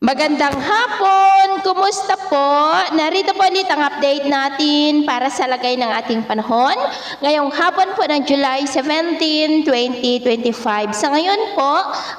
Magandang hapon! Kumusta po? Narito po ulit ang update natin para sa lagay ng ating panahon. Ngayong hapon po ng July 17, 2025. Sa ngayon po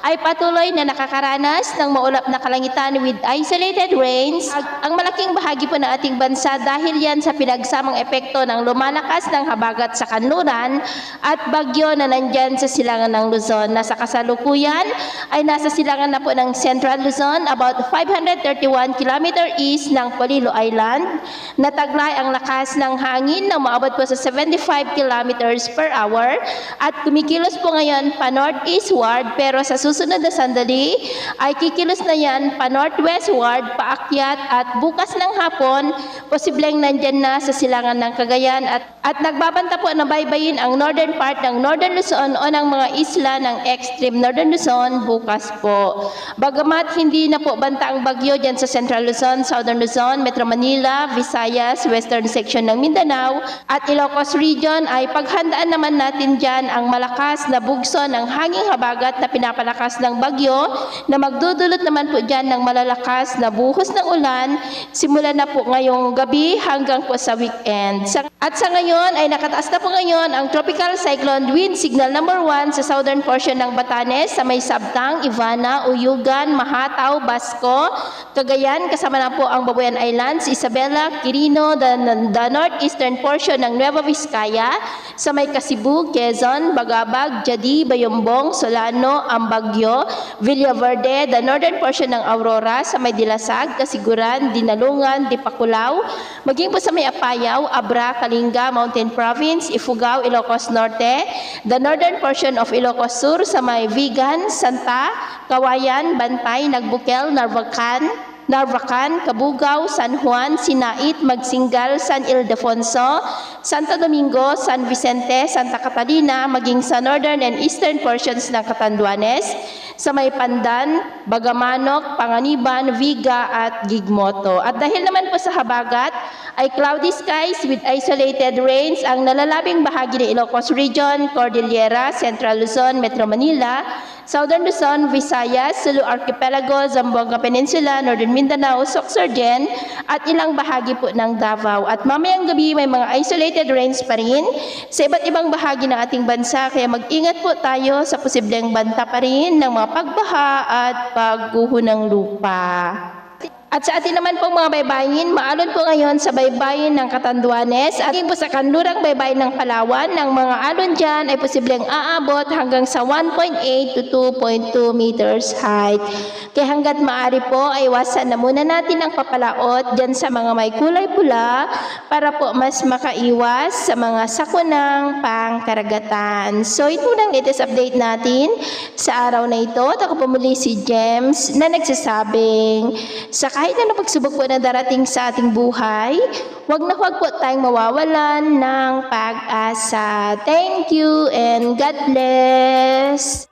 ay patuloy na nakakaranas ng maulap na kalangitan with isolated rains. Ang malaking bahagi po ng ating bansa dahil yan sa pinagsamang epekto ng lumalakas ng habagat sa kanluran at bagyo na nandyan sa silangan ng Luzon. Nasa kasalukuyan ay nasa silangan na po ng Central Luzon about 531 km east ng Polillo Island. Nataglay ang lakas ng hangin na maabot po sa 75 km per hour at kumikilos po ngayon pa northeastward, pero sa susunod na sandali ay kikilos na yan pa northwestward, paakyat, at bukas ng hapon posibleng nandyan na sa silangan ng Cagayan at nagbabanta po na baybayin ang northern part ng Northern Luzon o ng mga isla ng extreme Northern Luzon bukas po. Bagamat hindi na po banta ang bagyo dyan sa Central Luzon, Southern Luzon, Metro Manila, Visayas, Western section ng Mindanao at Ilocos region, ay paghandaan naman natin dyan ang malakas na bugso ng hanging habagat na pinapalakas ng bagyo na magdudulot naman po dyan ng malalakas na buhos ng ulan simula na po ngayong gabi hanggang po sa weekend. At sa ngayon ay nakataas na po ngayon ang Tropical Cyclone Wind Signal number 1 sa southern portion ng Batanes, sa may Sabtang, Ivana, Uyugan, Mahataw, Basco, Cagayan, kasama na po ang Babuyan Islands, Isabela, Quirino, the northeastern portion ng Nueva Vizcaya, sa may Kasibu, Quezon, Bagabag, Jadi, Bayombong, Solano, Ambagyo, Villaverde, the northern portion ng Aurora, sa may Dilasag, Kasiguran, Dinalungan, Dipakulaw, maging po sa may Apayao, Abra, Kalinga, Mountain Province, Ifugao, Ilocos Norte, the northern portion of Ilocos Sur, sa may Vigan, Santa, Kawayan, Bantay, Nagbukel, Narvacan, Cabugao, San Juan, Sinait, Magsingal, San Ildefonso, Santo Domingo, San Vicente, Santa Catalina, maging sa northern and eastern portions ng Catanduanes, sa may Pandan, Bagamanok, Panganiban, Viga at Gigmoto. At dahil naman po sa habagat ay cloudy skies with isolated rains ang nalalabing bahagi ng Ilocos Region, Cordillera, Central Luzon, Metro Manila, Southern Luzon, Visayas, Sulu Archipelago, Zamboanga Peninsula, Northern Mindanao, Sorsogon at ilang bahagi po ng Davao. At mamayang gabi may mga isolated rains pa rin sa iba't ibang bahagi ng ating bansa, kaya mag-ingat po tayo sa posibleng banta pa rin ng mga pagbaha at pagguho ng lupa. At sa atin naman pong mga baybayin, maalon po ngayon sa baybayin ng Catanduanes at po sa kanlurang baybayin ng Palawan, ng mga alon dyan ay posibleng aabot hanggang sa 1.8 to 2.2 meters height. Kaya hanggat maaari po ay iwasan na muna natin ang papalaot dyan sa mga may kulay pula para po mas makaiwas sa mga sakunang pangkaragatan. So ito lang latest update natin sa araw na ito. At ako po muli si James na nagsasabing sa kahit na pagsubok po na darating sa ating buhay, huwag po tayong mawawalan ng pag-asa. Thank you and God bless!